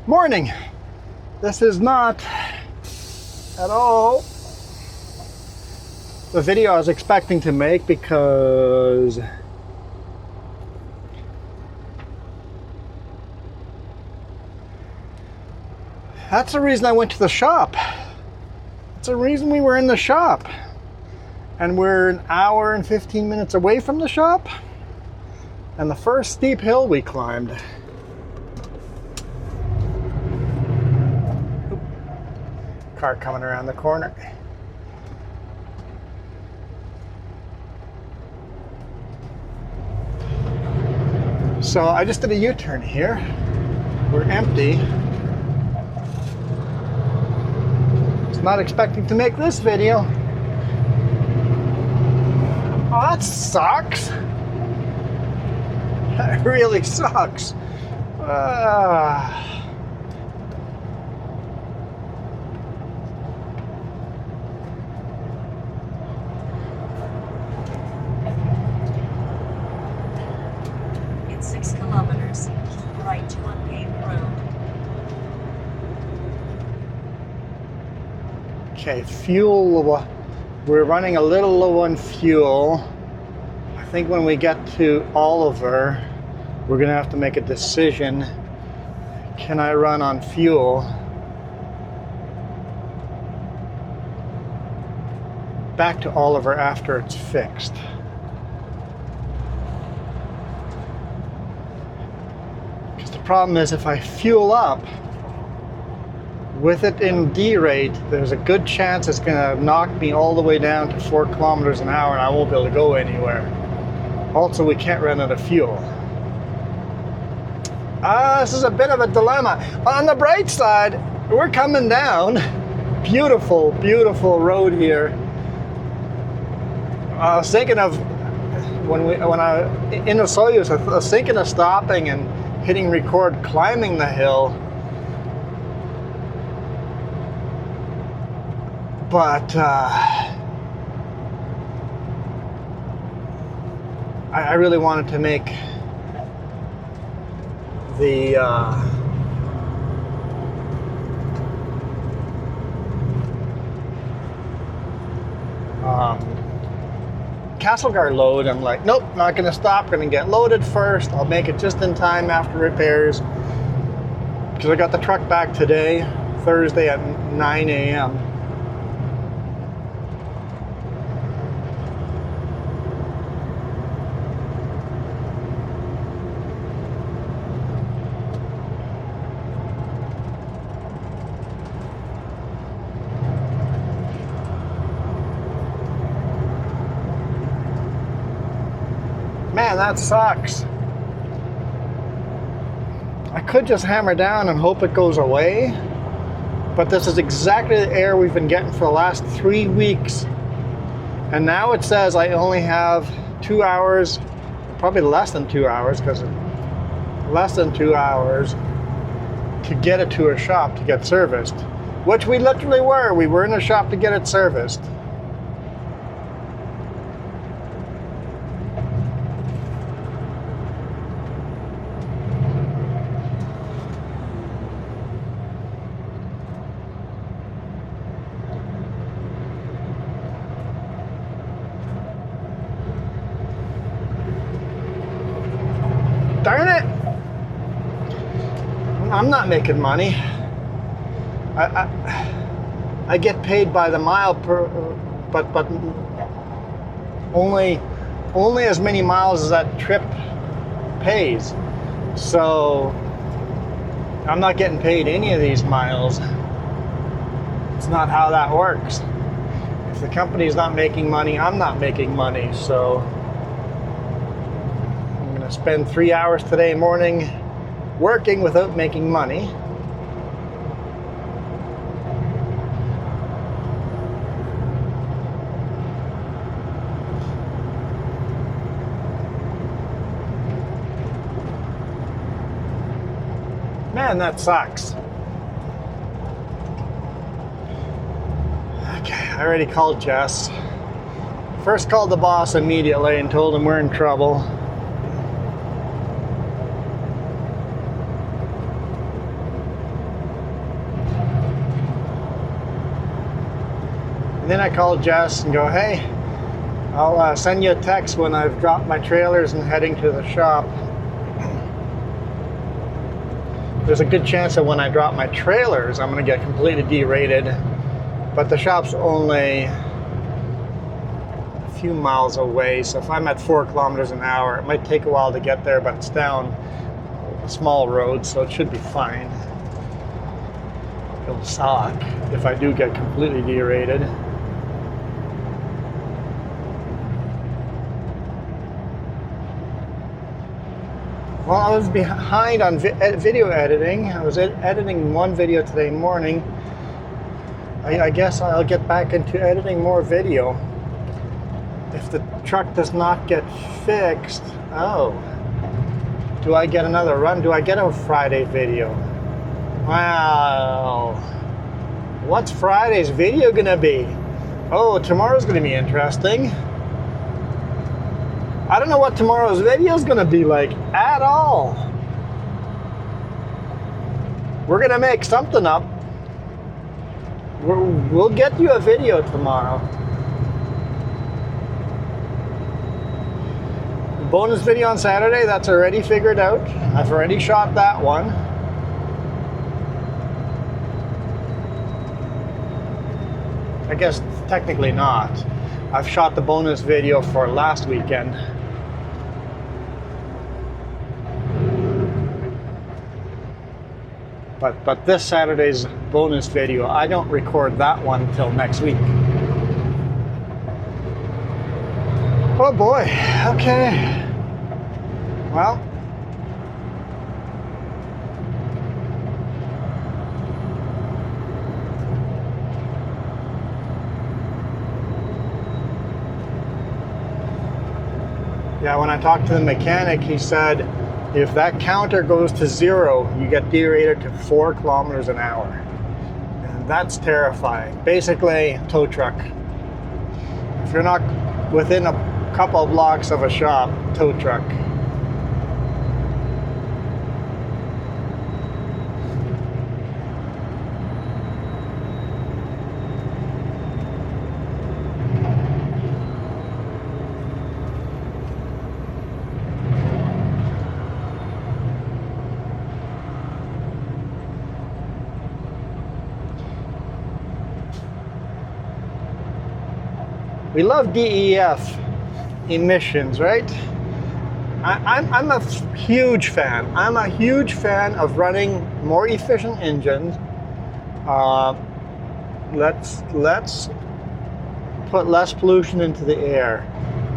Morning. This is not at all the video I was expecting to make because that's the reason I went to the shop. That's the reason we were in the shop. And we're an hour and 15 minutes away from the shop. And the first steep hill we climbed. Car coming around the corner. So I just did a U-turn here. We're empty. Was not expecting to make this video. Oh, that sucks. That really sucks. It's 6 kilometers. Keep right to unpaved road. Okay, fuel. We're running a little low on fuel. I think when we get to Oliver, we're gonna have to make a decision. Can I run on fuel? Back to Oliver after it's fixed. Because the problem is if I fuel up, with it in D-rate, there's a good chance it's gonna knock me all the way down to 4 kilometers an hour and I won't be able to go anywhere. Also, we can't run out of fuel. This is a bit of a dilemma. On the bright side, we're coming down. Beautiful, beautiful road here. I was thinking of, when I in the Soyuz, I was thinking of stopping and hitting record, climbing the hill. But I really wanted to make the Castlegar load. I'm like, nope, not gonna stop, gonna get loaded first. I'll make it just in time after repairs. Because I got the truck back today, Thursday at 9 a.m. Man, that sucks. I could just hammer down and hope it goes away, but this is exactly the air we've been getting for the last 3 weeks. And now it says I only have 2 hours, probably less than 2 hours, because less than 2 hours to get it to a shop to get serviced, which we literally were. We were in a shop to get it serviced. Darn it! I'm not making money. I get paid by the mile per, but only as many miles as that trip pays. So I'm not getting paid any of these miles. It's not how that works. If the company's not making money, I'm not making money. So I spend 3 hours today morning working without making money. Man, that sucks. Okay, I already called Jess. First called the boss immediately and told him we're in trouble. And then I call Jess and go, hey, I'll send you a text when I've dropped my trailers and heading to the shop. There's a good chance that when I drop my trailers, I'm going to get completely derated. But the shop's only a few miles away, so if I'm at 4 kilometers an hour, it might take a while to get there, but it's down a small road, so it should be fine. It'll suck if I do get completely derated. Well, I was behind on video editing. I was editing one video today morning. I guess I'll get back into editing more video. If the truck does not get fixed, oh, do I get another run? Do I get a Friday video? Wow. What's Friday's video gonna be? Oh, tomorrow's gonna be interesting. I don't know what tomorrow's video is going to be like at all. We're going to make something up. We'll get you a video tomorrow. The bonus video on Saturday, that's already figured out. I've already shot that one. I guess technically not. I've shot the bonus video for last weekend. But this Saturday's bonus video, I don't record that one until next week. Oh boy, okay. Well, yeah, when I talked to the mechanic, he said if that counter goes to 0, you get derated to 4 kilometers an hour. And that's terrifying. Basically, tow truck. If you're not within a couple of blocks of a shop, tow truck. We love DEF emissions, right? I'm a huge fan. I'm a huge fan of running more efficient engines. Let's put less pollution into the air,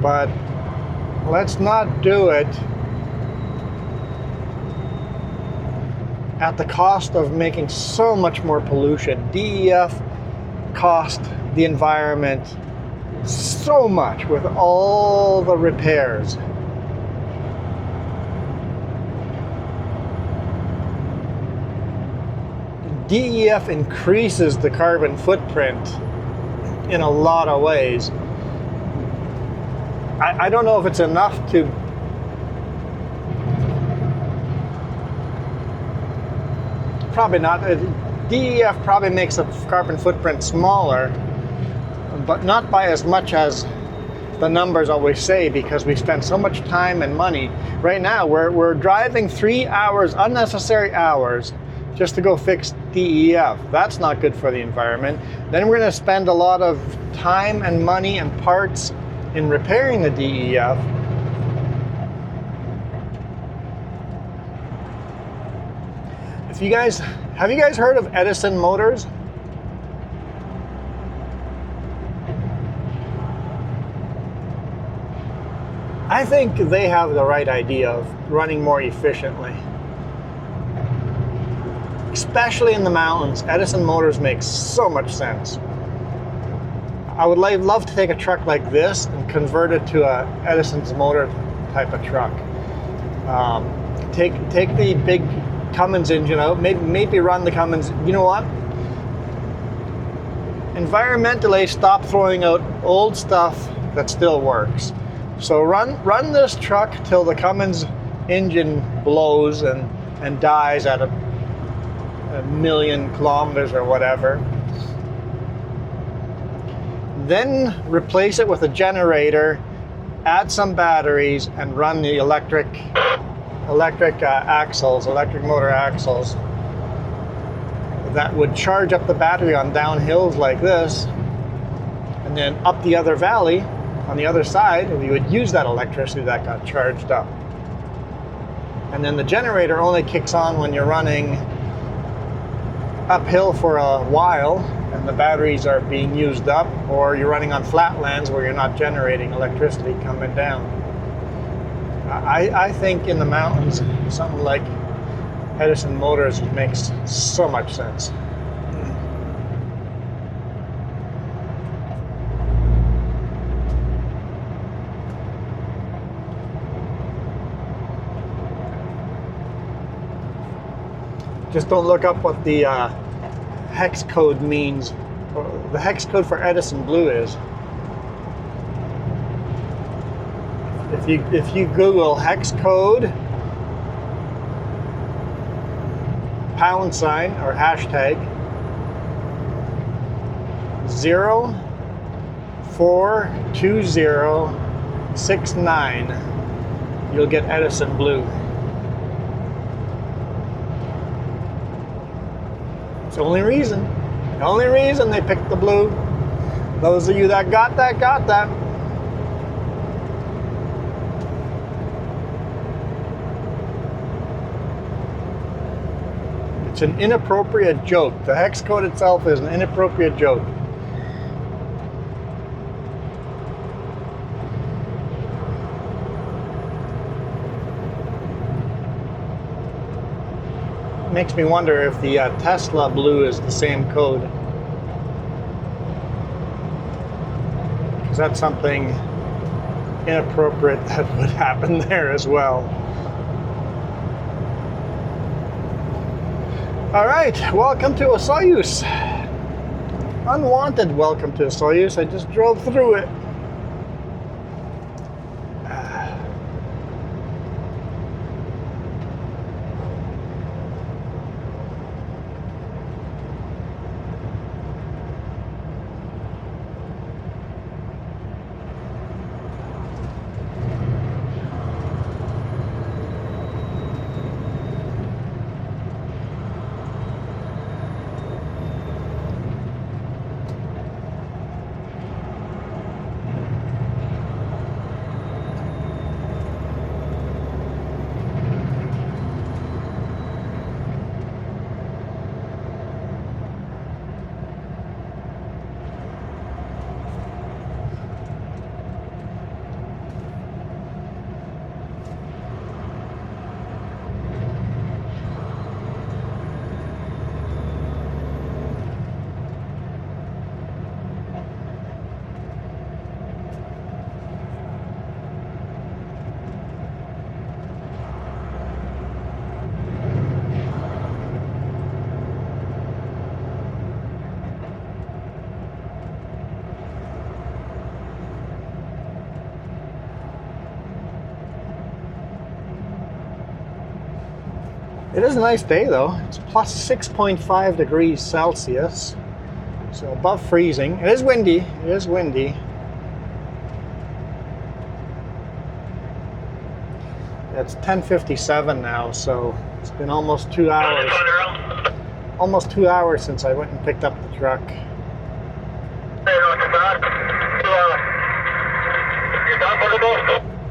but let's not do it at the cost of making so much more pollution. DEF cost the environment so much with all the repairs. DEF increases the carbon footprint in a lot of ways. I don't know if it's enough to probably not. DEF probably makes the carbon footprint smaller, but not by as much as the numbers always say, because we spend so much time and money. Right now, we're driving 3 hours, unnecessary hours, just to go fix DEF. That's not good for the environment. Then we're going to spend a lot of time and money and parts in repairing the DEF. Have you guys heard of Edison Motors? I think they have the right idea of running more efficiently. Especially in the mountains, Edison Motors makes so much sense. I would love to take a truck like this and convert it to a Edison's motor type of truck. Take the big Cummins engine out, maybe run the Cummins. You know what? Environmentally, stop throwing out old stuff that still works. So run this truck till the Cummins engine blows and dies at a million kilometers or whatever. then replace it with a generator, add some batteries, and run the electric axles, electric motor axles that would charge up the battery on downhills like this, and then up the other valley on the other side, we would use that electricity that got charged up. And then the generator only kicks on when you're running uphill for a while and the batteries are being used up, or you're running on flatlands where you're not generating electricity coming down. I think in the mountains, something like Edison Motors makes so much sense. Just don't look up what the hex code means, or the hex code for Edison Blue is. If you Google hex code # or hashtag 042069, you'll get Edison Blue. It's the only reason. The only reason they picked the blue. Those of you that got that, got that. It's an inappropriate joke. The hex code itself is an inappropriate joke. Makes me wonder if the Tesla blue is the same code. Because that's something inappropriate that would happen there as well. All right, welcome to a Soyuz. Unwanted welcome to a Soyuz. I just drove through it. It is a nice day though. It's plus 6.5 degrees Celsius, so above freezing. It is windy. It is windy. It's 10:57 now, so it's been almost 2 hours. Almost 2 hours since I went and picked up the truck.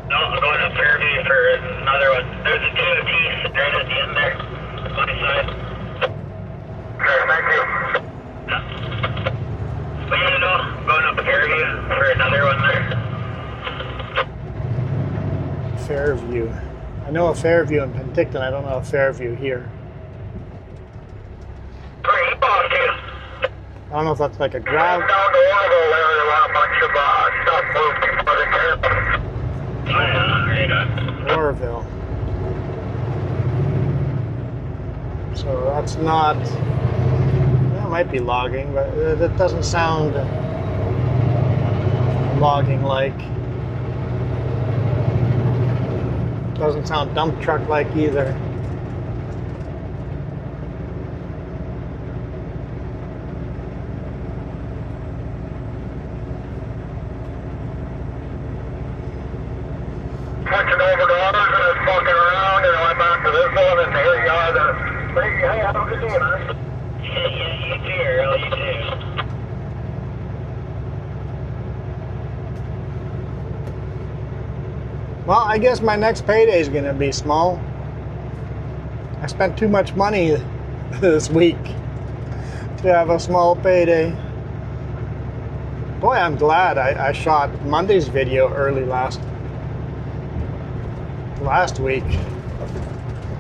No, I'm going up Fairview for another one. There's a TOT right at the end there. My side. Okay, thank you. Yeah. What you know? Going up Fairview for another one there. Fairview. I know a Fairview in Penticton. I don't know a Fairview here. Where you off to? I don't know if that's like a Down grab. to Orville there, a bunch of stuff moved for the camp. Oh yeah, right on. Orville. So that's not. That might be logging, but it doesn't sound logging like. Doesn't sound dump truck like either. Hey, have a good day, man. Yeah, you too, Earl. You too. Well, I guess my next payday is going to be small. I spent too much money this week to have a small payday. Boy, I'm glad I shot Monday's video early last week,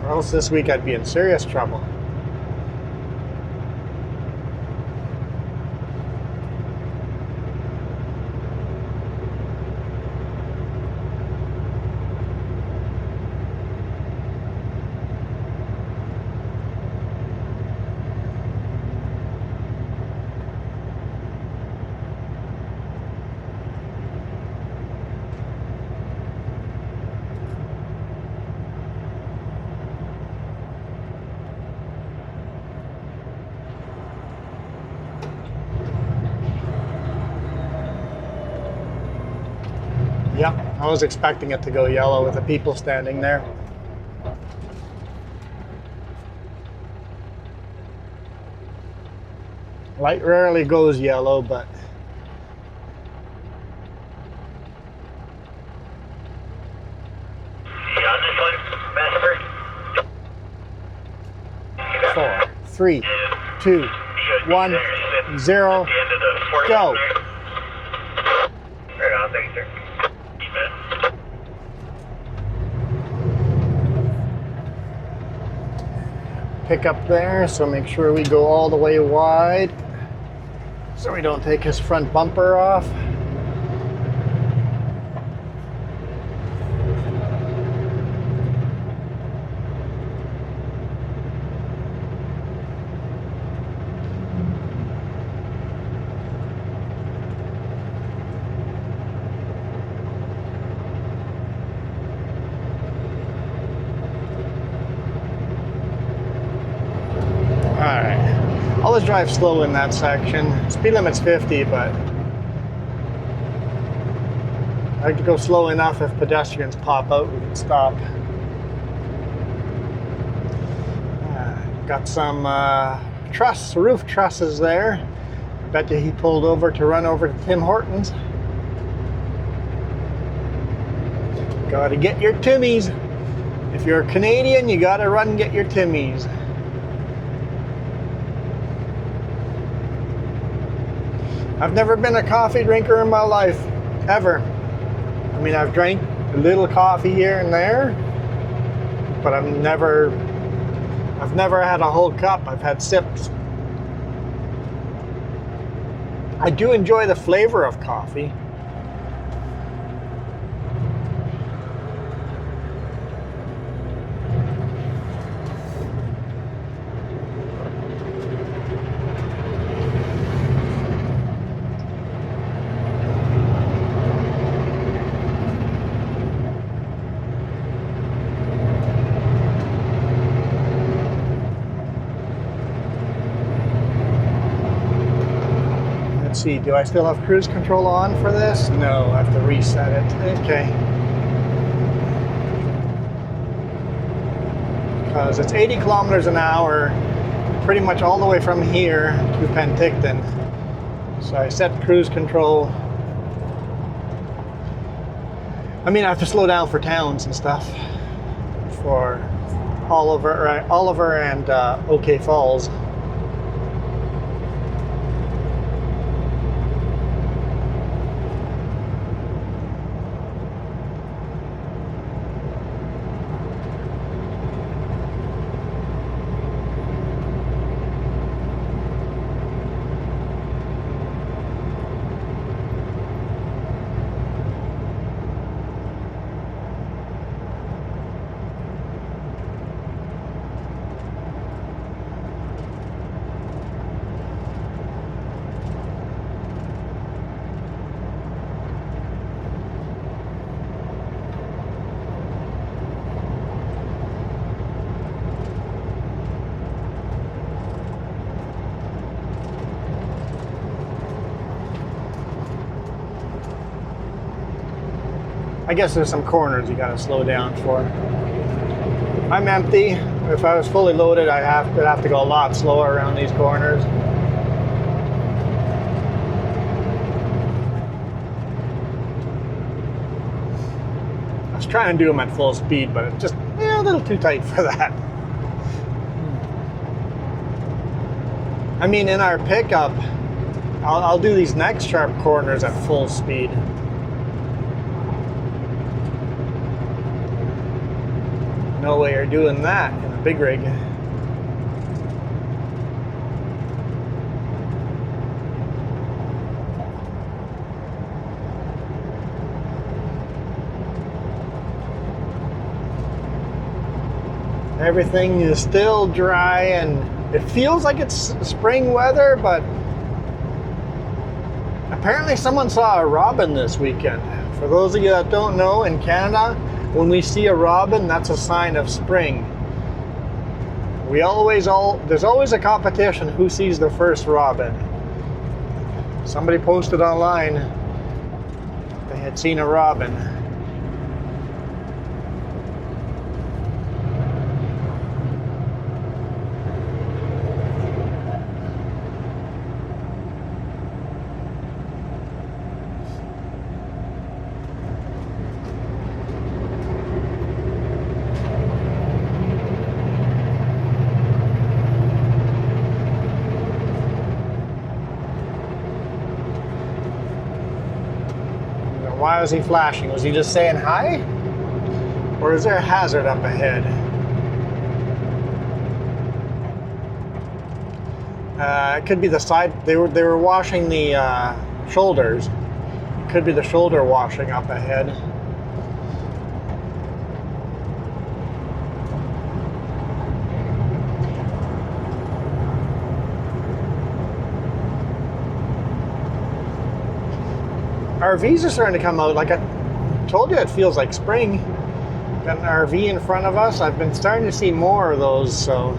or else this week I'd be in serious trouble. Yep, I was expecting it to go yellow with the people standing there. Light rarely goes yellow, but You got this one, Vesper? 4, 3, 2, 1, 0, go. Right on, thank you, sir. You bet. Pick up there, so make sure we go all the way wide so we don't take his front bumper off. Alright, always drive slow in that section. Speed limit's 50, but I like to go slow enough if pedestrians pop out, we can stop. Got some roof trusses there. Bet you he pulled over to run over to Tim Hortons. Gotta get your Timmies. If you're a Canadian, you gotta run and get your Timmies. I've never been a coffee drinker in my life, ever. I mean, I've drank a little coffee here and there, but I've never had a whole cup. I've had sips. I do enjoy the flavor of coffee. Let's see, do I still have cruise control on for this? No, I have to reset it. Okay. Because it's 80 kilometers an hour, pretty much all the way from here to Penticton. So I set cruise control. I mean, I have to slow down for towns and stuff. For Oliver and OK Falls. I guess there's some corners you gotta slow down for. I'm empty. If I was fully loaded, I'd have to go a lot slower around these corners. I was trying to do them at full speed, but it's just a little too tight for that. I mean, in our pickup, I'll do these next sharp corners at full speed. No way you're doing that in a big rig. Everything is still dry and it feels like it's spring weather, but apparently someone saw a robin this weekend. For those of you that don't know, in Canada, when we see a robin, that's a sign of spring. There's always a competition who sees the first robin. Somebody posted online they had seen a robin. Why was he flashing? Was he just saying hi? Or is there a hazard up ahead? It could be the side. They were washing the shoulders. It could be the shoulder washing up ahead. RVs are starting to come out. Like I told you, it feels like spring. Got an RV in front of us. I've been starting to see more of those, so.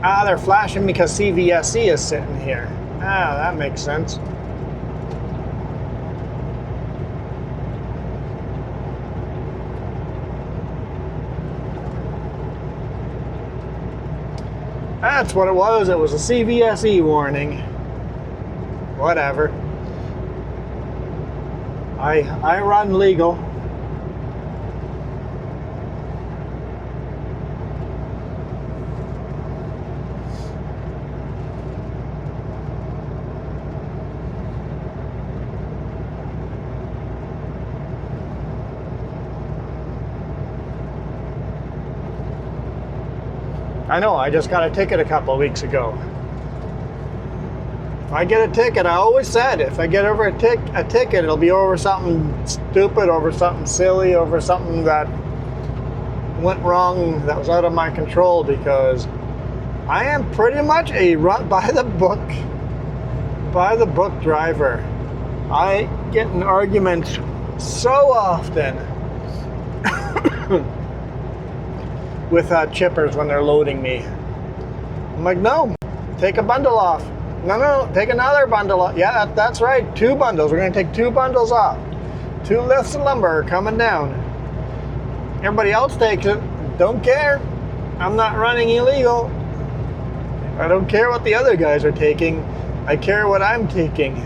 Ah, they're flashing because CVSE is sitting here. Ah, that makes sense. That's what it was. It was a CVSE warning. Whatever. I run legal. I know, I just got a ticket a couple of weeks ago. If I get a ticket, I always said, if I get over a ticket, it'll be over something stupid, over something silly, over something that went wrong, that was out of my control, because I am pretty much a run by the book driver. I get in arguments so often with chippers when they're loading me. I'm like, no, take a bundle off. No, take another bundle off. Yeah, that's right, 2 bundles. We're gonna take 2 bundles off. 2 lifts of lumber are coming down. Everybody else takes it. Don't care. I'm not running illegal. I don't care what the other guys are taking. I care what I'm taking.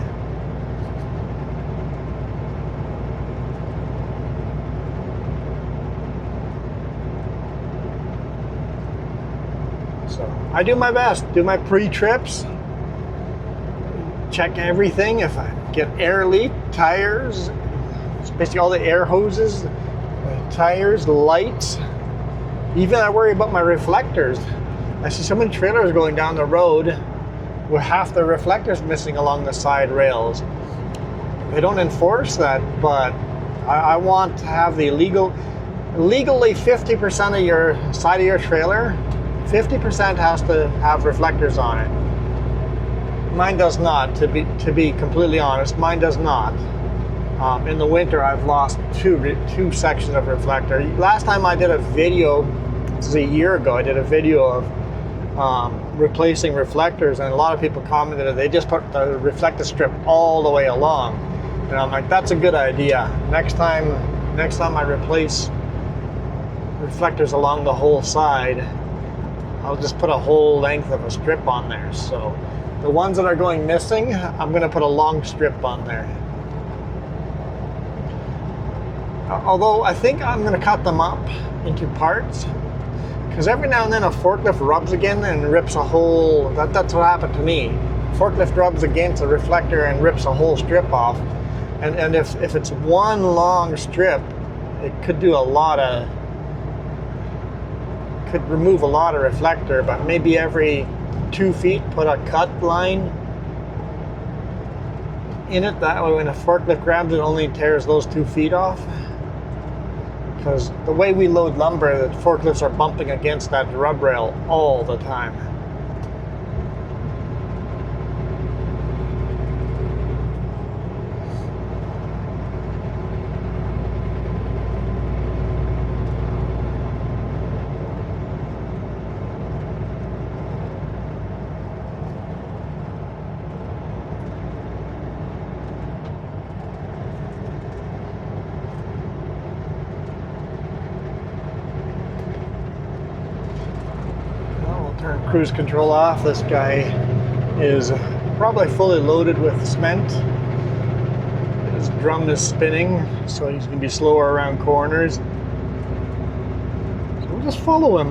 I do my best, do my pre-trips, check everything. If I get air leak, tires, basically all the air hoses, tires, lights. Even I worry about my reflectors. I see so many trailers going down the road with half the reflectors missing along the side rails. They don't enforce that, but I want to have the legally 50% of your side of your trailer 50% has to have reflectors on it. Mine does not, to be completely honest. Mine does not. In the winter, I've lost two sections of reflector. Last time I did a video, this is a year ago, I did a video of replacing reflectors, and a lot of people commented that they just put the reflector strip all the way along. And I'm like, that's a good idea. Next time I replace reflectors along the whole side, I'll just put a whole length of a strip on there. So the ones that are going missing, I'm going to put a long strip on there. Although I think I'm going to cut them up into parts, because every now and then a forklift rubs again and rips a whole, that's what happened to me. Forklift rubs against a reflector and rips a whole strip off. And if it's one long strip, it could do could remove a lot of reflector, but maybe every 2 feet put a cut line in it. That way when a forklift grabs it, only tears those 2 feet off. Because the way we load lumber, the forklifts are bumping against that rub rail all the time. Turn cruise control off. This guy is probably fully loaded with cement. His drum is spinning, so he's going to be slower around corners. So we'll just follow him.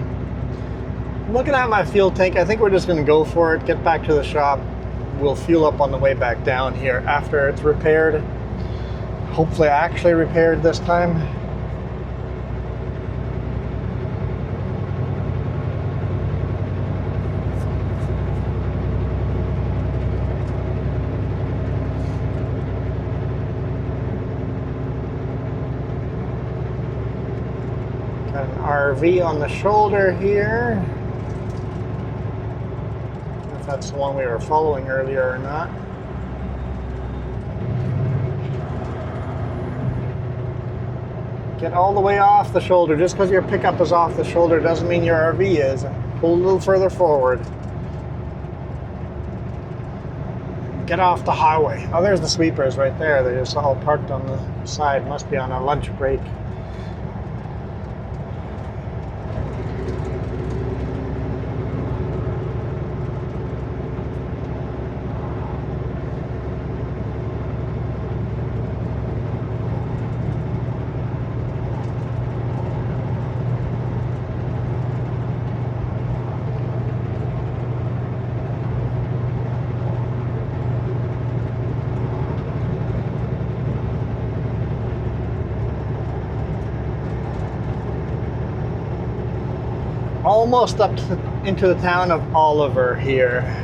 I'm looking at my fuel tank. I think we're just going to go for it, get back to the shop. We'll fuel up on the way back down here after it's repaired. Hopefully actually repaired this time. Got an RV on the shoulder here. I don't know if that's the one we were following earlier or not. Get all the way off the shoulder. Just because your pickup is off the shoulder doesn't mean your RV is. Pull a little further forward. Get off the highway. Oh, there's the sweepers right there. They're just all parked on the side. Must be on a lunch break. Almost up into the town of Oliver here.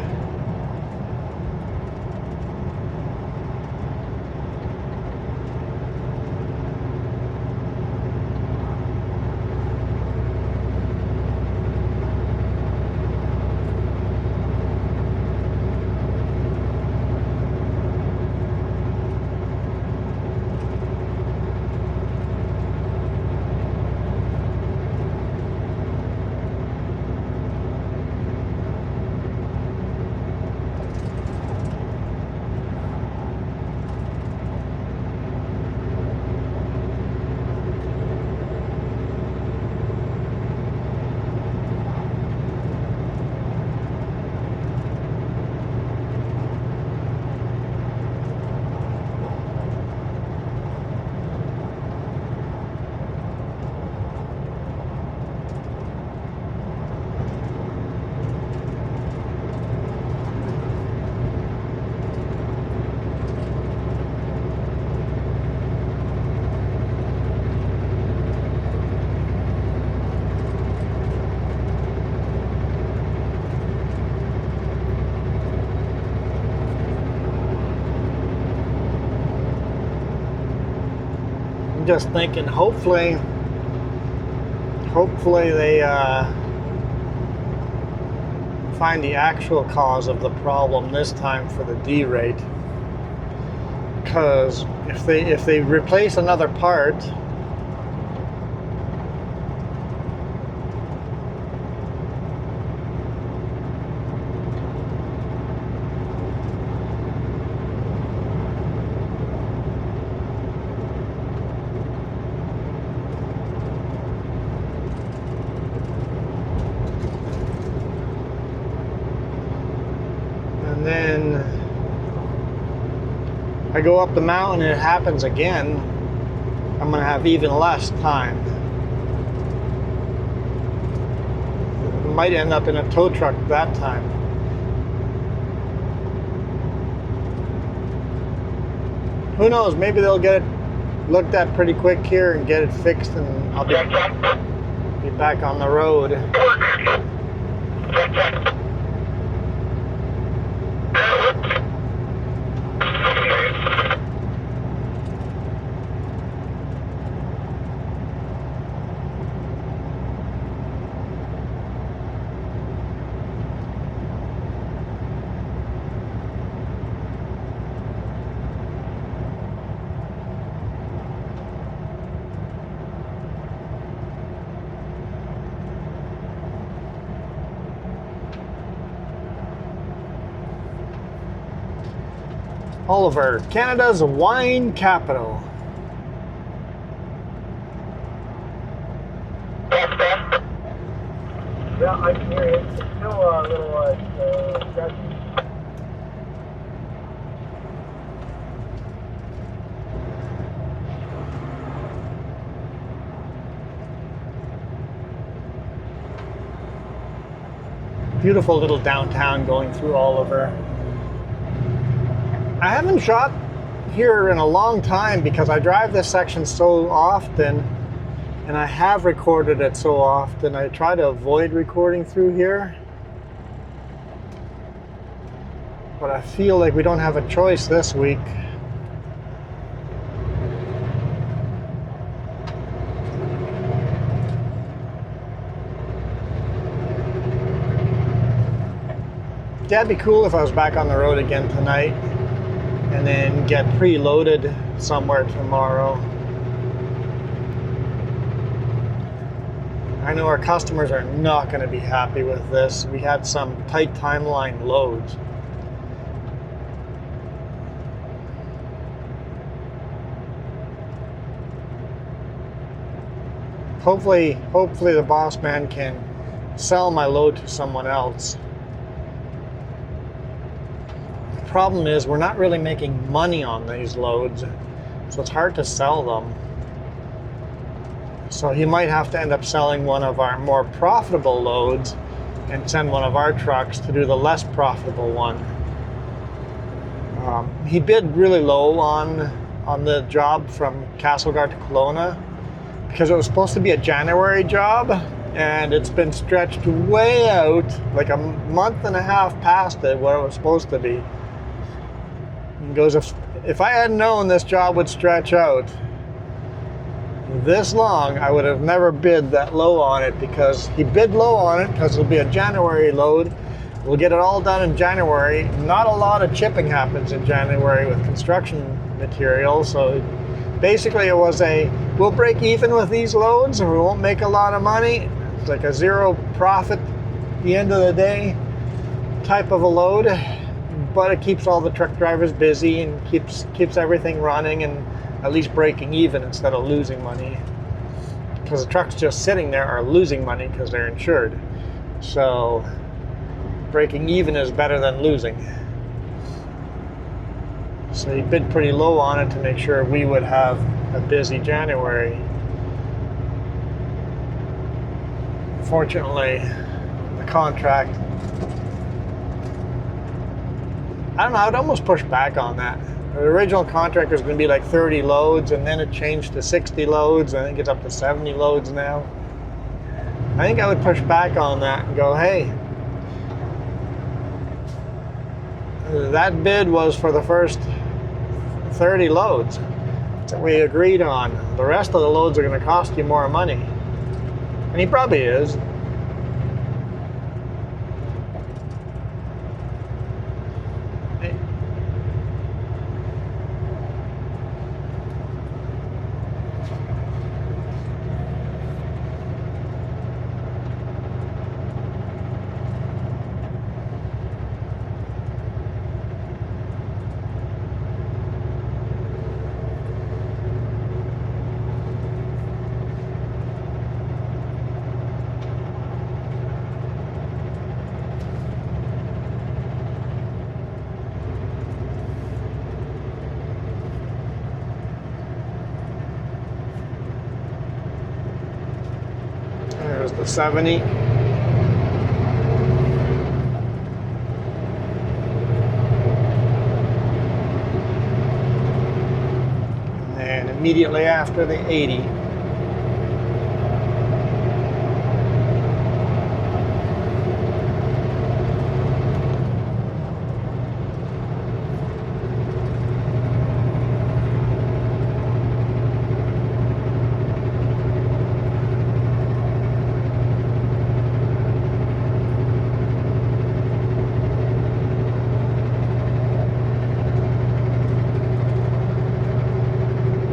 Just thinking, hopefully they find the actual cause of the problem this time for the derate. Because if they replace another part, and then I go up the mountain and it happens again, I'm going to have even less time. Might end up in a tow truck that time. Who knows, maybe they'll get it looked at pretty quick here and get it fixed, and I'll be back on the road. Oliver, Canada's wine capital. Yeah, I can hear you. It's still a little scratchy. Beautiful little downtown going through Oliver. I haven't shot here in a long time because I drive this section so often, and I have recorded it so often. I try to avoid recording through here, but I feel like we don't have a choice this week. Yeah, it'd be cool if I was back on the road again tonight and then get preloaded somewhere tomorrow. I know our customers are not going to be happy with this. We had some tight timeline loads. Hopefully the boss man can sell my load to someone else. The problem is we're not really making money on these loads, so it's hard to sell them. So he might have to end up selling one of our more profitable loads and send one of our trucks to do the less profitable one. He bid really low on the job from Castlegar to Kelowna because it was supposed to be a January job, and it's been stretched way out, like a month and a half past it, what it was supposed to be. He goes, if I had known this job would stretch out this long, I would have never bid that low on it, because he bid low on it because it'll be a January load. We'll get it all done in January. Not a lot of chipping happens in January with construction material, so basically it was we'll break even with these loads and we won't make a lot of money. It's like a zero profit at the end of the day type of a load, but it keeps all the truck drivers busy and keeps everything running and at least breaking even instead of losing money, because the trucks just sitting there are losing money because they're insured. So breaking even is better than losing. So he bid pretty low on it to make sure we would have a busy January. Fortunately, the contract, I don't know, I'd almost push back on that. The original contract was going to be like 30 loads, and then it changed to 60 loads. I think it's up to 70 loads now. I think I would push back on that and go, hey, that bid was for the first 30 loads that we agreed on. The rest of the loads are going to cost you more money. And he probably is. There's the 70. And immediately after the 80.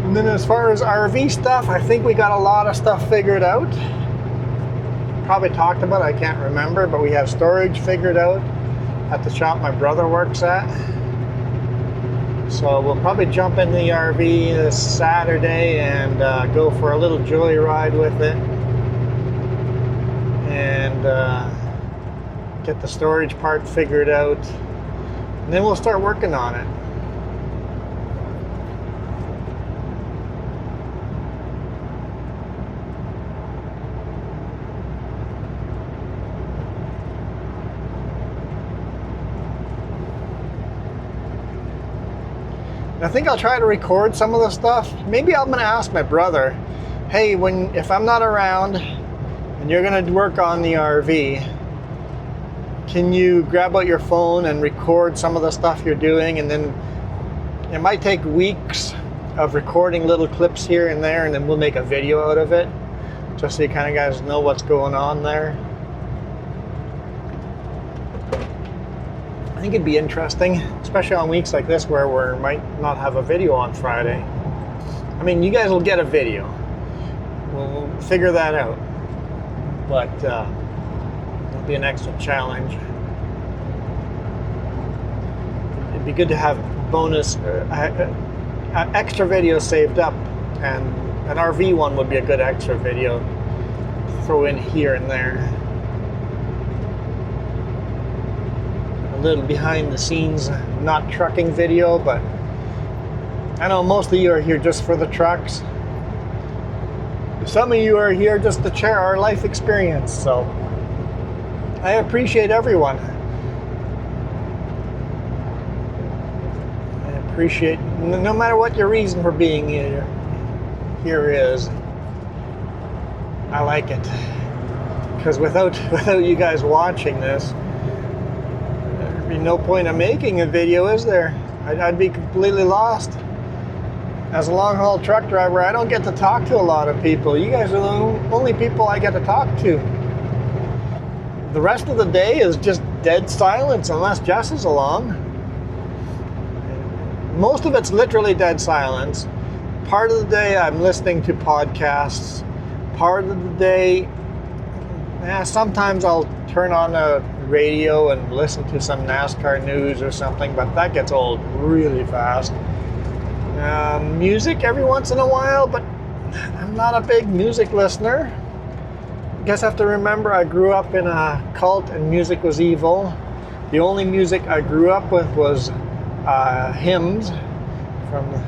And then as far as RV stuff, I think we got a lot of stuff figured out. Probably talked about it, I can't remember, but we have storage figured out at the shop my brother works at. So we'll probably jump in the RV this Saturday and go for a little joyride with it. And get the storage part figured out. And then we'll start working on it. I think I'll try to record some of the stuff. Maybe I'm gonna ask my brother, hey, if I'm not around and you're gonna work on the RV, can you grab out your phone and record some of the stuff you're doing? And then it might take weeks of recording little clips here and there, and then we'll make a video out of it, just so you kind of guys know what's going on there. I think it'd be interesting, especially on weeks like this where we might not have a video on Friday. I mean, you guys will get a video. We'll figure that out. But it'll be an extra challenge. It'd be good to have bonus, extra videos saved up, and an RV one would be a good extra video to throw in here and there. Little behind the scenes, not trucking video, but I know most of you are here just for the trucks. Some of you are here just to share our life experience, so I appreciate everyone. I appreciate, no matter what your reason for being here is, I like it. Because without you guys watching this, be no point in making a video, is there? I'd be completely lost. As a long haul truck driver, I don't get to talk to a lot of people. You guys are the only people I get to talk to. The rest of the day is just dead silence unless Jess is along. Most of it's literally dead silence. Part of the day I'm listening to podcasts. Part of the day, sometimes I'll turn on a radio and listen to some NASCAR news or something, but that gets old really fast. Music every once in a while, but I'm not a big music listener. I guess I have to remember I grew up in a cult and music was evil. The only music I grew up with was hymns from the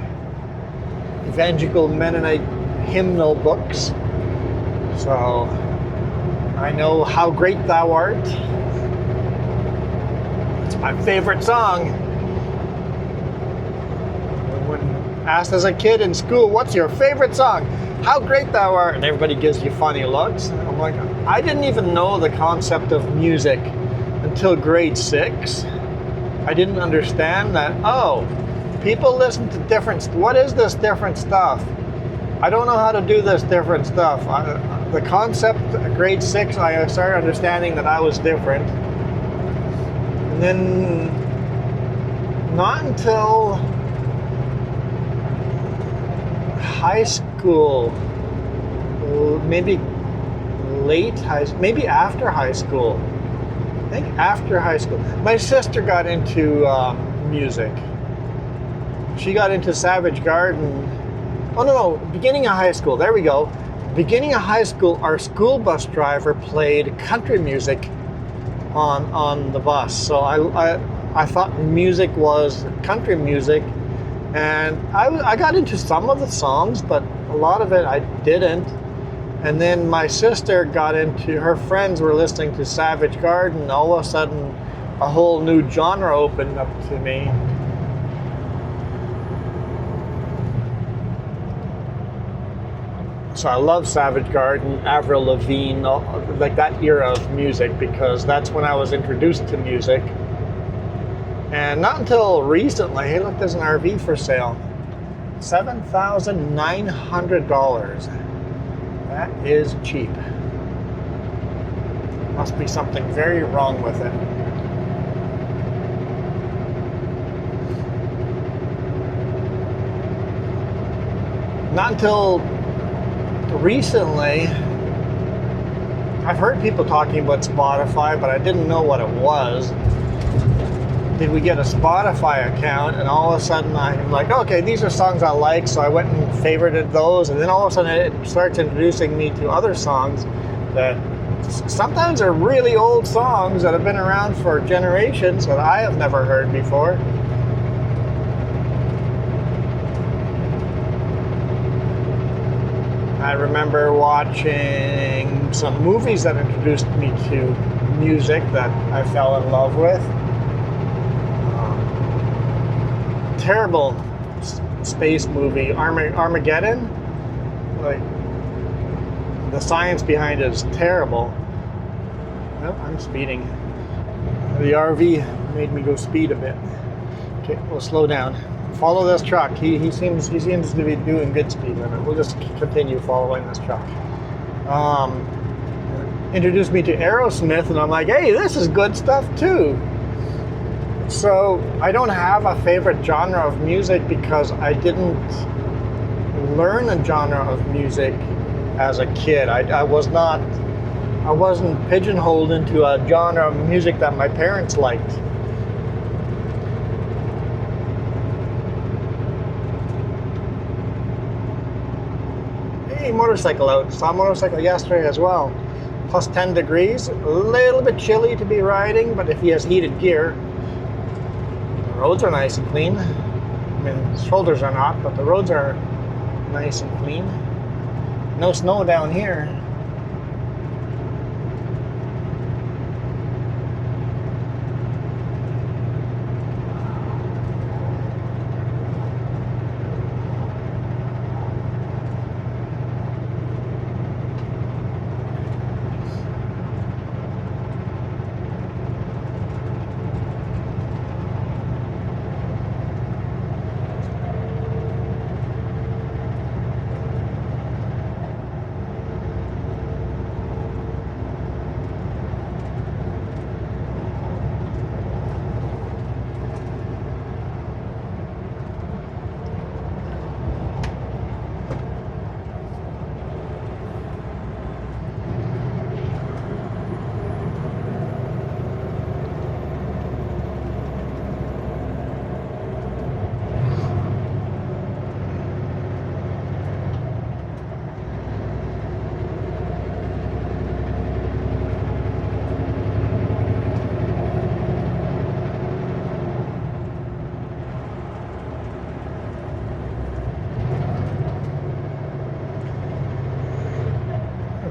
Evangelical Mennonite hymnal books. So I know How Great Thou Art. It's my favorite song. When asked as a kid in school, what's your favorite song? How Great Thou Art. And everybody gives you funny looks. I'm like, I didn't even know the concept of music until grade 6. I didn't understand that, people listen to different, what is this different stuff? I don't know how to do this different stuff. The concept, grade 6, I started understanding that I was different. And then not until high school, maybe maybe after high school. I think after high school. My sister got into music. She got into Savage Garden. Oh no, beginning of high school. There we go. Beginning of high school, our school bus driver played country music on the bus. So I thought music was country music, and I got into some of the songs, but a lot of it I didn't. And then my sister got into, her friends were listening to Savage Garden. All of a sudden, a whole new genre opened up to me. So I love Savage Garden, Avril Lavigne, like that era of music, because that's when I was introduced to music. And not until recently, hey look, there's an RV for sale. $7,900. That is cheap. Must be something very wrong with it. Not until recently, I've heard people talking about Spotify, but I didn't know what it was. Did we get a Spotify account, and all of a sudden I'm like, okay, these are songs I like, so I went and favorited those, and then all of a sudden it starts introducing me to other songs that sometimes are really old songs that have been around for generations that I have never heard before. I remember watching some movies that introduced me to music that I fell in love with. Terrible space movie, Armageddon. Like, the science behind it is terrible. Oh, I'm speeding. The RV made me go speed a bit. Okay, we'll slow down. Follow this truck. He seems to be doing good speed limit. We'll just continue following this truck. Introduced me to Aerosmith, and I'm like, hey, this is good stuff too. So I don't have a favorite genre of music because I didn't learn a genre of music as a kid. I wasn't pigeonholed into a genre of music that my parents liked. Hey, motorcycle out. Saw a motorcycle yesterday as well. Plus 10 degrees. A little bit chilly to be riding, but if he has heated gear. The roads are nice and clean. I mean, the shoulders are not, but the roads are nice and clean. No snow down here.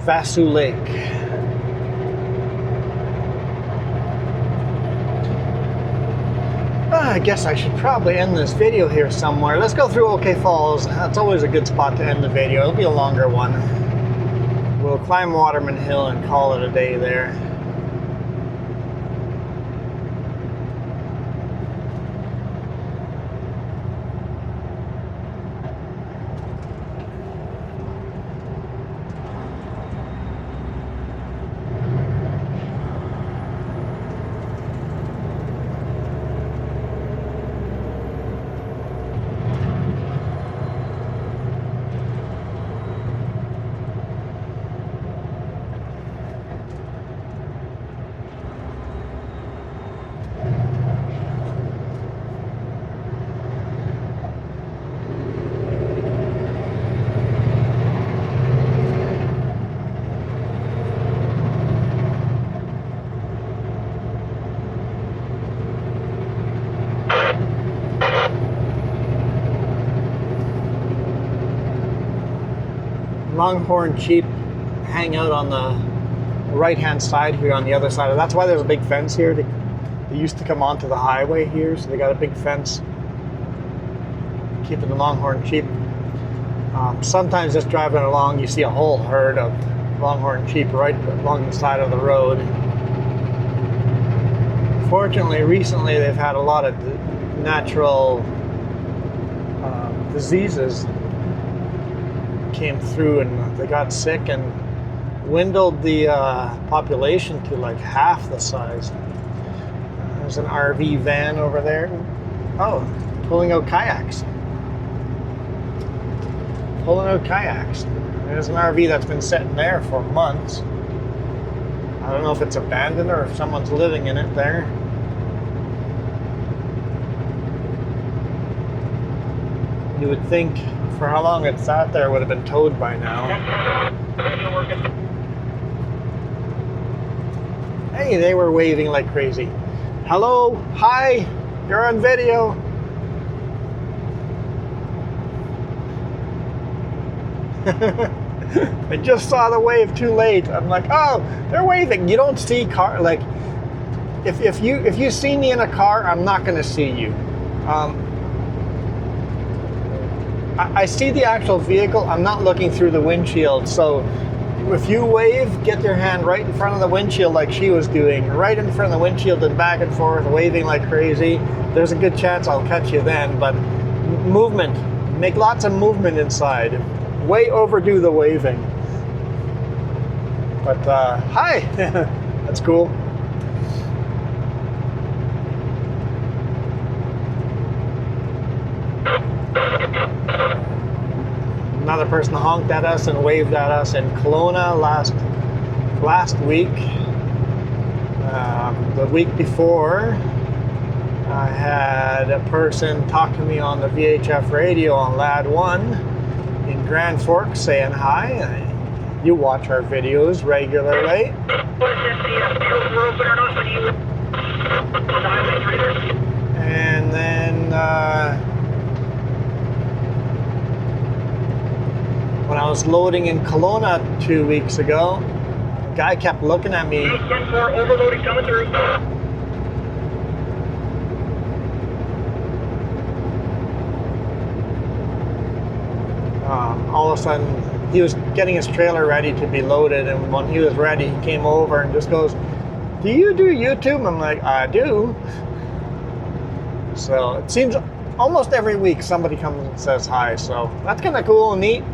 Vasu Lake. I guess I should probably end this video here somewhere. Let's go through OK Falls. That's always a good spot to end the video. It'll be a longer one. We'll climb Waterman Hill and call it a day there. Longhorn sheep hang out on the right-hand side here on the other side. That's why there's a big fence here. They used to come onto the highway here, so they got a big fence keeping the longhorn sheep. Sometimes just driving along, you see a whole herd of longhorn sheep right along the side of the road. Fortunately, recently they've had a lot of natural diseases came through, and they got sick and dwindled the population to like half the size. There's an RV van over there. Oh, pulling out kayaks. Pulling out kayaks. There's an RV that's been sitting there for months. I don't know if it's abandoned or if someone's living in it there. You would think for how long it sat there would have been towed by now. Hey, they were waving like crazy. Hello, hi, you're on video. I just saw the wave too late. I'm like, oh, they're waving. You don't see car, like, if you see me in a car, I'm not gonna see you. I see the actual vehicle. I'm not looking through the windshield. So if you wave, get your hand right in front of the windshield like she was doing, right in front of the windshield and back and forth, waving like crazy. There's a good chance I'll catch you then. But movement, make lots of movement inside. Way overdo the waving. But hi, that's cool. Another person honked at us and waved at us in Kelowna last week. The week before, I had a person talk to me on the VHF radio on Lad 1 in Grand Forks saying hi. You watch our videos regularly. And then when I was loading in Kelowna 2 weeks ago, a guy kept looking at me. Overloading coming through. All of a sudden, he was getting his trailer ready to be loaded, and when he was ready, he came over and just goes, "Do you do YouTube?" I'm like, "I do." So it seems almost every week somebody comes and says hi, so that's kind of cool and neat.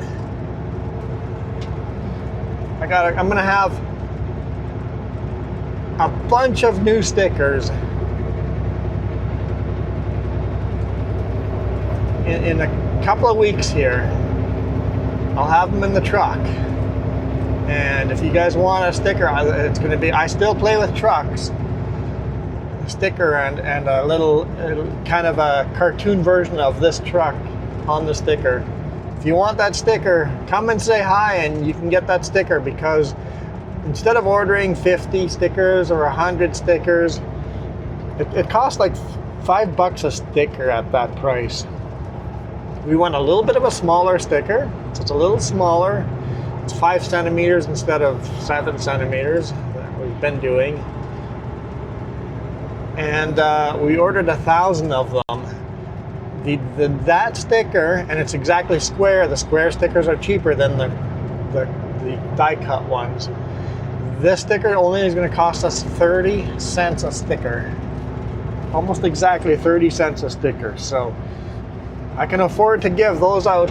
I'm gonna have a bunch of new stickers in a couple of weeks here. I'll have them in the truck, and if you guys want a sticker, it's going to be, I still play with trucks, a sticker and a little kind of a cartoon version of this truck on the sticker. If you want that sticker, come and say hi and you can get that sticker, because instead of ordering 50 stickers or 100 stickers, it costs like $5 a sticker at that price. We want a little bit of a smaller sticker, so it's a little smaller. It's 5 centimeters instead of 7 centimeters that we've been doing. And we ordered 1,000 of them. That sticker, and it's exactly square. The square stickers are cheaper than the die cut ones. This sticker only is going to cost us 30 cents a sticker. Almost exactly 30 cents a sticker. So I can afford to give those out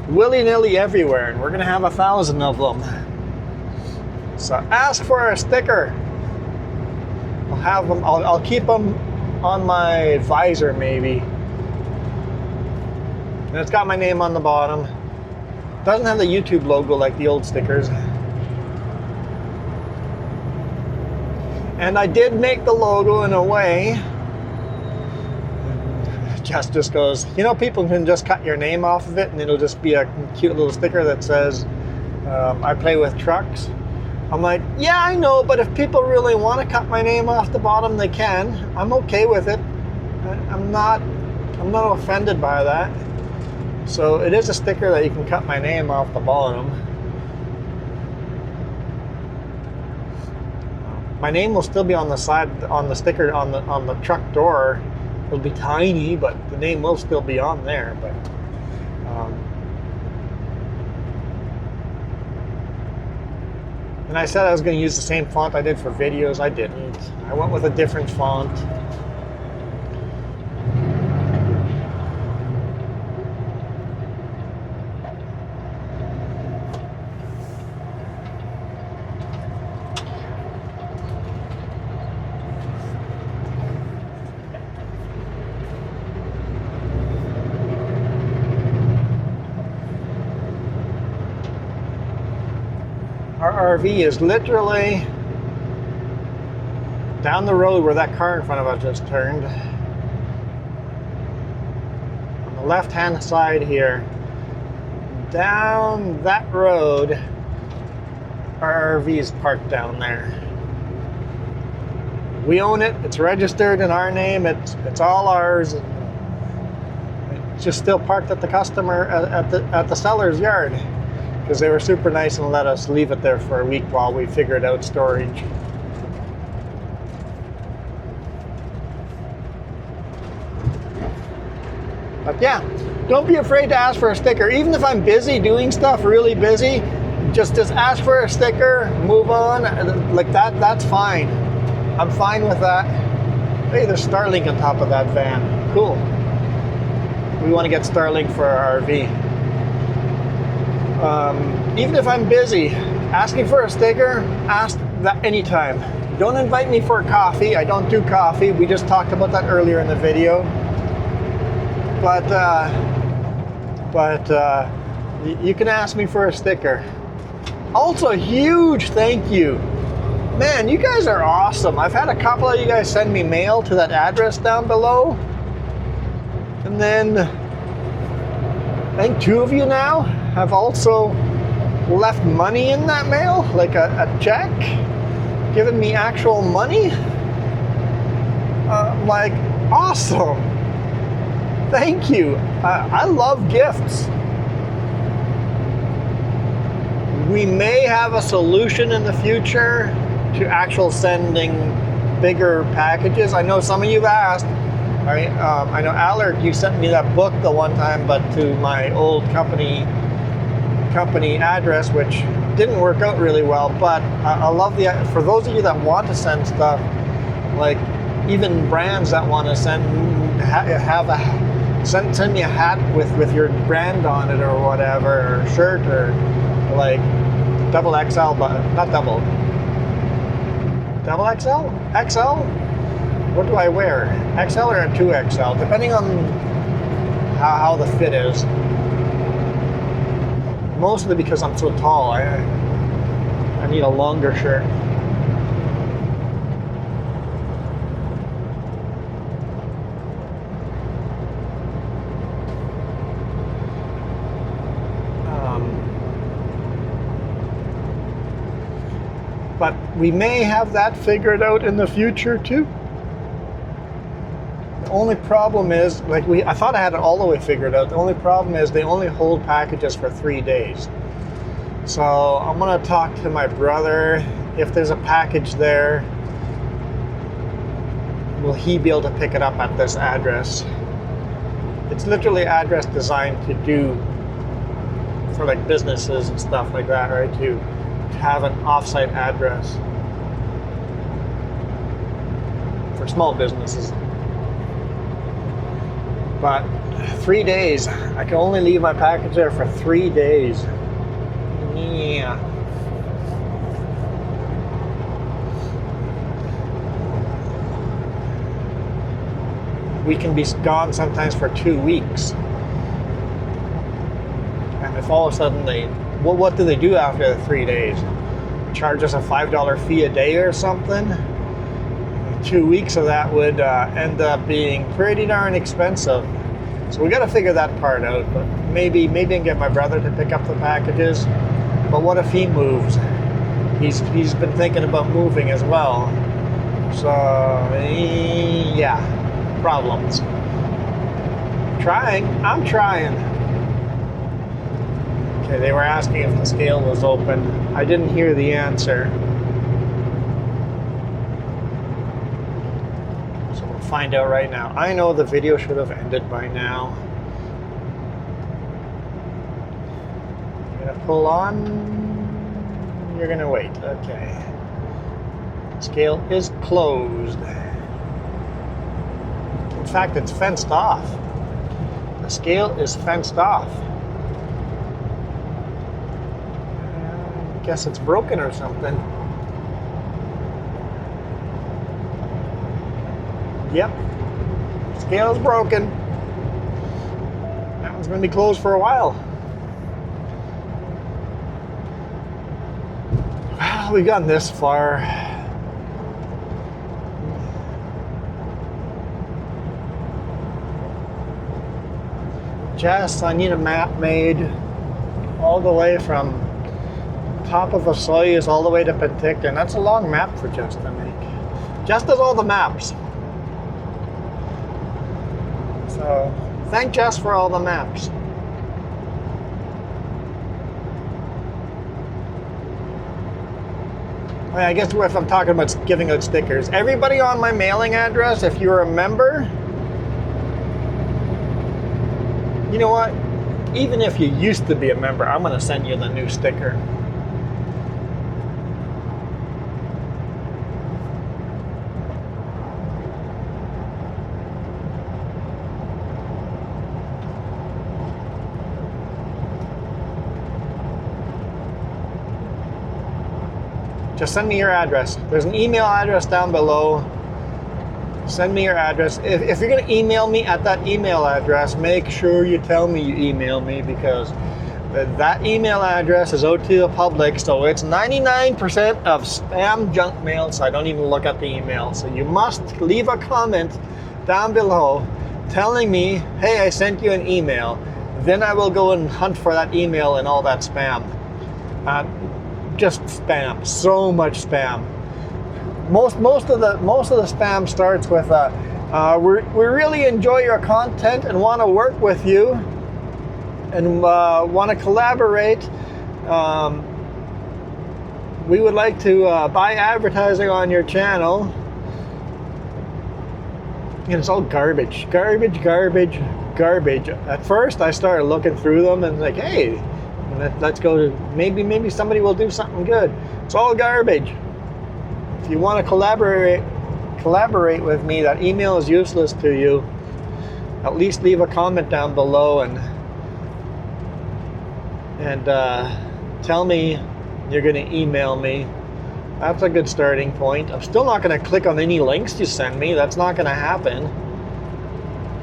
willy-nilly everywhere, and we're going to have 1,000 of them. So ask for a sticker. I'll have them. I'll keep them on my visor maybe. And it's got my name on the bottom. Doesn't have the YouTube logo like the old stickers. And I did make the logo in a way. Just goes, you know, people can just cut your name off of it and it'll just be a cute little sticker that says, I play with trucks. I'm like, yeah, I know, but if people really want to cut my name off the bottom, they can. I'm okay with it. I'm not offended by that. So it is a sticker that you can cut my name off the bottom. My name will still be on the side, on the sticker, on the truck door. It'll be tiny, but the name will still be on there. But and I said I was going to use the same font I did for videos. I didn't. I went with a different font. Our RV is literally down the road where that car in front of us just turned. On the left-hand side here, down that road, our RV is parked down there. We own it. It's registered in our name. It's all ours. It's just still parked at the customer at the seller's yard, because they were super nice and let us leave it there for a week while we figured out storage. But yeah, don't be afraid to ask for a sticker. Even if I'm busy doing stuff, really busy, just ask for a sticker, move on. Like that's fine. I'm fine with that. Hey, there's Starlink on top of that van. Cool. We want to get Starlink for our RV. Even if I'm busy, asking for a sticker, ask that anytime. Don't invite me for a coffee. I don't do coffee. We just talked about that earlier in the video. But you can ask me for a sticker. Also, a huge thank you. Man, you guys are awesome. I've had a couple of you guys send me mail to that address down below. And then I think 2 of you now have also left money in that mail, like a check, giving me actual money. Like, awesome. Thank you. I love gifts. We may have a solution in the future to actual sending bigger packages. I know some of you have asked. I know Allard, you sent me that book the one time, but to my old company address, which didn't work out really well. But I love for those of you that want to send stuff, like even brands that want to send me a hat with your brand on it or whatever, or a shirt, or like double XL, but not double XL? XL? What do I wear? XL or a 2XL, depending on how the fit is. Mostly because I'm so tall, I need a longer shirt. But we may have that figured out in the future too. The only problem is, I thought I had it all the way figured out. The only problem is they only hold packages for 3 days. So I'm gonna talk to my brother. If there's a package there, will he be able to pick it up at this address? It's literally address designed to do for like businesses and stuff like that, right? To have an offsite address for small businesses. But 3 days, I can only leave my package there for 3 days. Yeah. We can be gone sometimes for 2 weeks. And if all of a sudden what do they do after the 3 days? Charge us a $5 fee a day or something? 2 weeks of that would end up being pretty darn expensive. So we got to figure that part out. But maybe I can get my brother to pick up the packages. But what if he moves? He's been thinking about moving as well. So yeah, problems. I'm trying. Okay, they were asking if the scale was open. I didn't hear the answer. find out right now. I know the video should have ended by now. You're gonna pull on. You're gonna wait. Okay. Scale is closed. In fact, it's fenced off. The scale is fenced off. I guess it's broken or something. Yep. Scale is broken. That one's going to be closed for a while. Well, we've gotten this far. Jess, I need a map made all the way from top of a Soyuz all the way to Penticton. That's a long map for Jess to make. Jess does all the maps. So, thank Jess for all the maps. I guess if I'm talking about giving out stickers, everybody on my mailing address, if you're a member, you know what? Even if you used to be a member, I'm going to send you the new sticker. Just send me your address. There's an email address down below. Send me your address. If you're going to email me at that email address, make sure you tell me you email me, because that email address is out to the public, so it's 99% of spam junk mail, so I don't even look at the email. So you must leave a comment down below telling me, hey, I sent you an email. Then I will go and hunt for that email and all that spam. Just spam, so much spam. Most of the spam starts with we really enjoy your content and want to work with you and want to collaborate. We would like to buy advertising on your channel. And it's all garbage. At first I started looking through them and like, hey, let's go to maybe somebody will do something good. It's all garbage. If you want to collaborate with me, that email is useless to you. At least leave a comment down below and tell me you're going to email me. That's a good starting point. I'm still not going to click on any links you send me. That's not going to happen.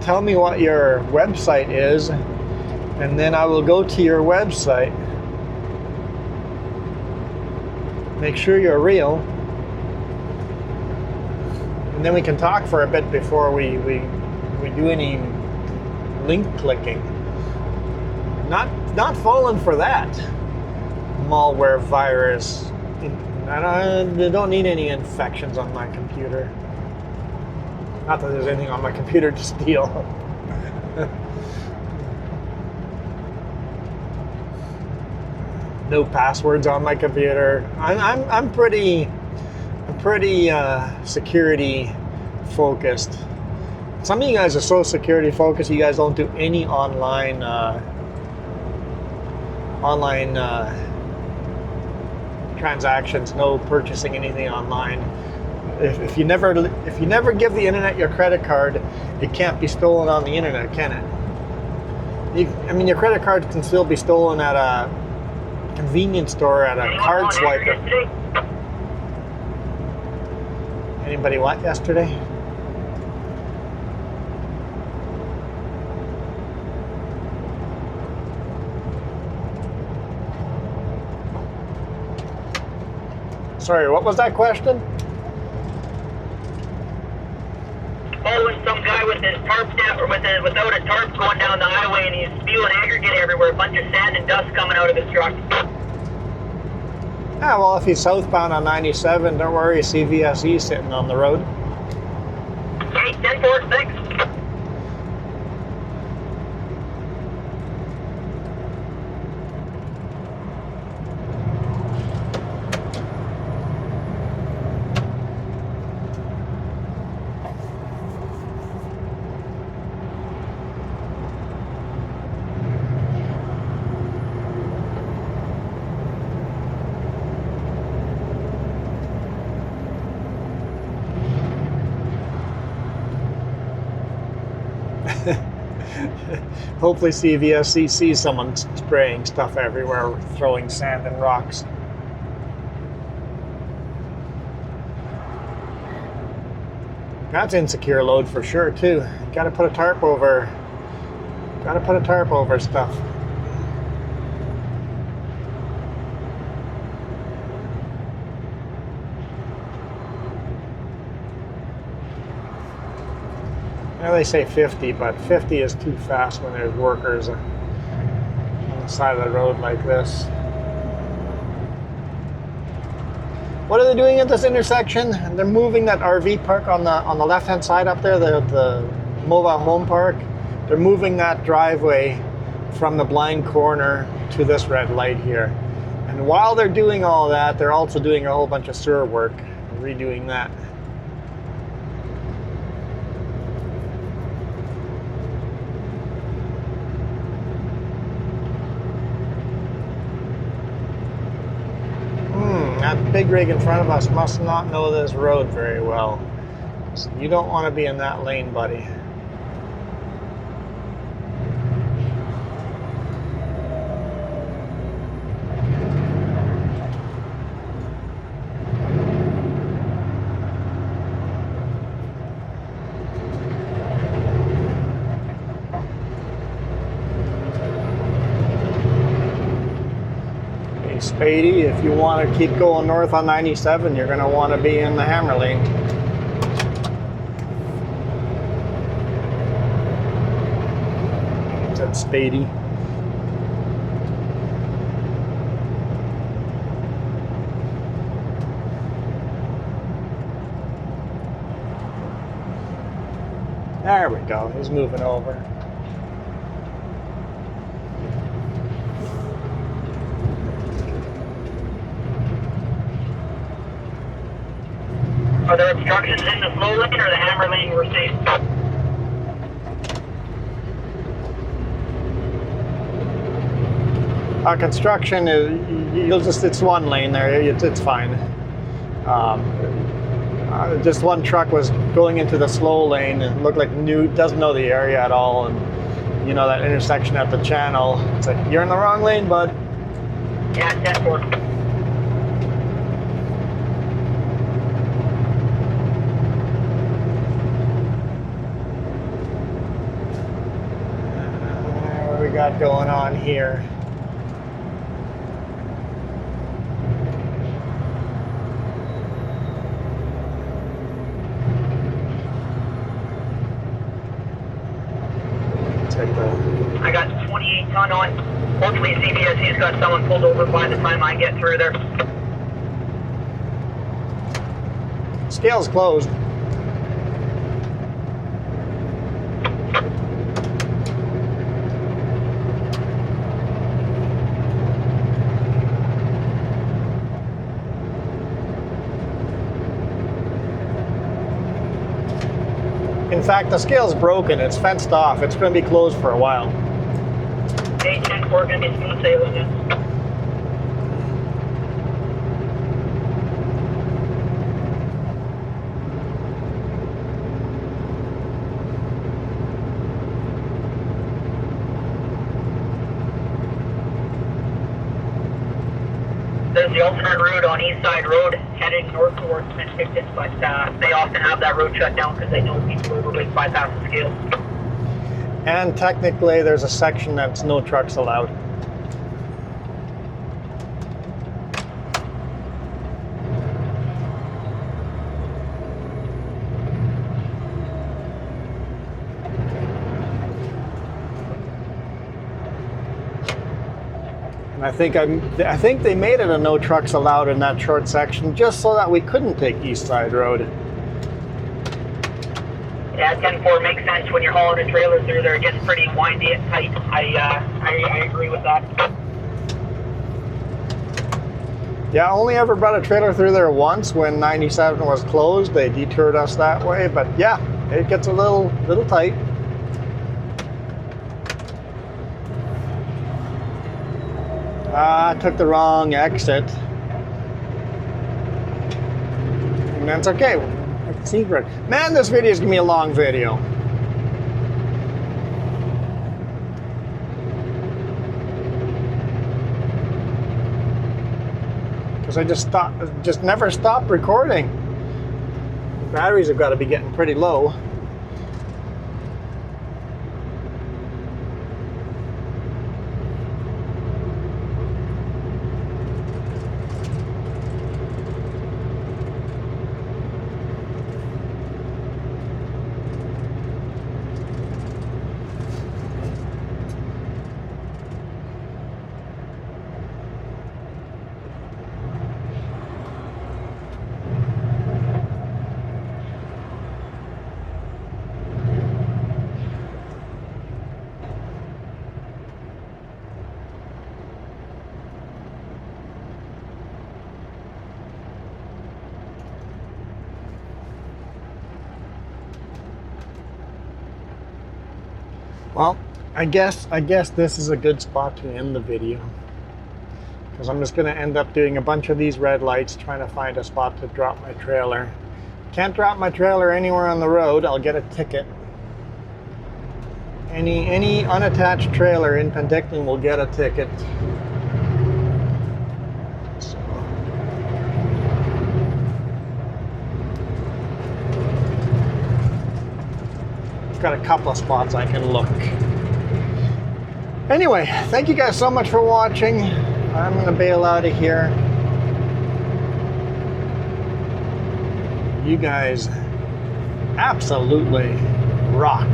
Tell me what your website is, and then I will go to your website. Make sure you're real. And then we can talk for a bit before we do any link clicking. Not falling for that malware virus. I don't need any infections on my computer. Not that there's anything on my computer to steal. No passwords on my computer. I'm pretty security focused. Some of you guys are so security focused, you guys don't do any online transactions, no purchasing anything online. If you never give the internet your credit card, it can't be stolen on the internet, can it? Your credit card can still be stolen at a convenience store, at a card swiper. Anybody what yesterday? Sorry, what was that question? Oh, with some guy with his tarp down, or without a tarp going down the highway, and he's spewing aggregate everywhere, a bunch of sand and dust coming out of his truck. Yeah, well, if he's southbound on 97, don't worry, CVSE sitting on the road. Okay, 10-4, thanks. Hopefully CVSC sees someone spraying stuff everywhere, throwing sand and rocks. That's insecure load for sure too. Gotta put a tarp over. Gotta put a tarp over stuff. Now they say 50, but 50 is too fast when there's workers on the side of the road like this. What are they doing at this intersection? They're moving that RV park on the left-hand side up there, the mobile home park. They're moving that driveway from the blind corner to this red light here. And while they're doing all that, they're also doing a whole bunch of sewer work, redoing that. That big rig in front of us must not know this road very well. So you don't want to be in that lane, buddy. Spady, if you want to keep going north on 97, you're going to want to be in the hammer lane. That's Spady. There we go, he's moving over. Are there obstructions in the slow lane or the hammer lane we're seeing? Construction is, it's one lane there, it's fine. Just one truck was going into the slow lane and looked like doesn't know the area at all, and you know that intersection at the channel, it's like, you're in the wrong lane, bud. Yeah, 10-4. What we got going on here? I got 28 ton on. Hopefully CBSC's got someone pulled over by the time I get through there. Scale's closed. In fact, the scale's broken. It's fenced off. It's going to be closed for a while. Hey, 10-4, going to be smooth sailing this. There's the alternate route on East Side Road heading north towards Penticton, but they often have that road shut down because they know people overweight bypass the scale. And technically, there's a section that's no trucks allowed. And I think they made it a no trucks allowed in that short section just so that we couldn't take East Side Road. Yeah, 10-4 makes sense when you're hauling a trailer through there. It gets pretty windy and tight. I agree with that. Yeah, I only ever brought a trailer through there once when 97 was closed. They detoured us that way, but yeah, it gets a little tight. I took the wrong exit. And that's okay. Secret. Man, this video is gonna be a long video. because I just never stopped recording. Batteries have got to be getting pretty low. Well, I guess this is a good spot to end the video, because I'm just going to end up doing a bunch of these red lights trying to find a spot to drop my trailer. Can't drop my trailer anywhere on the road, I'll get a ticket. Any unattached trailer in Penticton will get a ticket. So. Got a couple of spots I can look. Anyway, thank you guys so much for watching. I'm gonna bail out of here. You guys absolutely rock.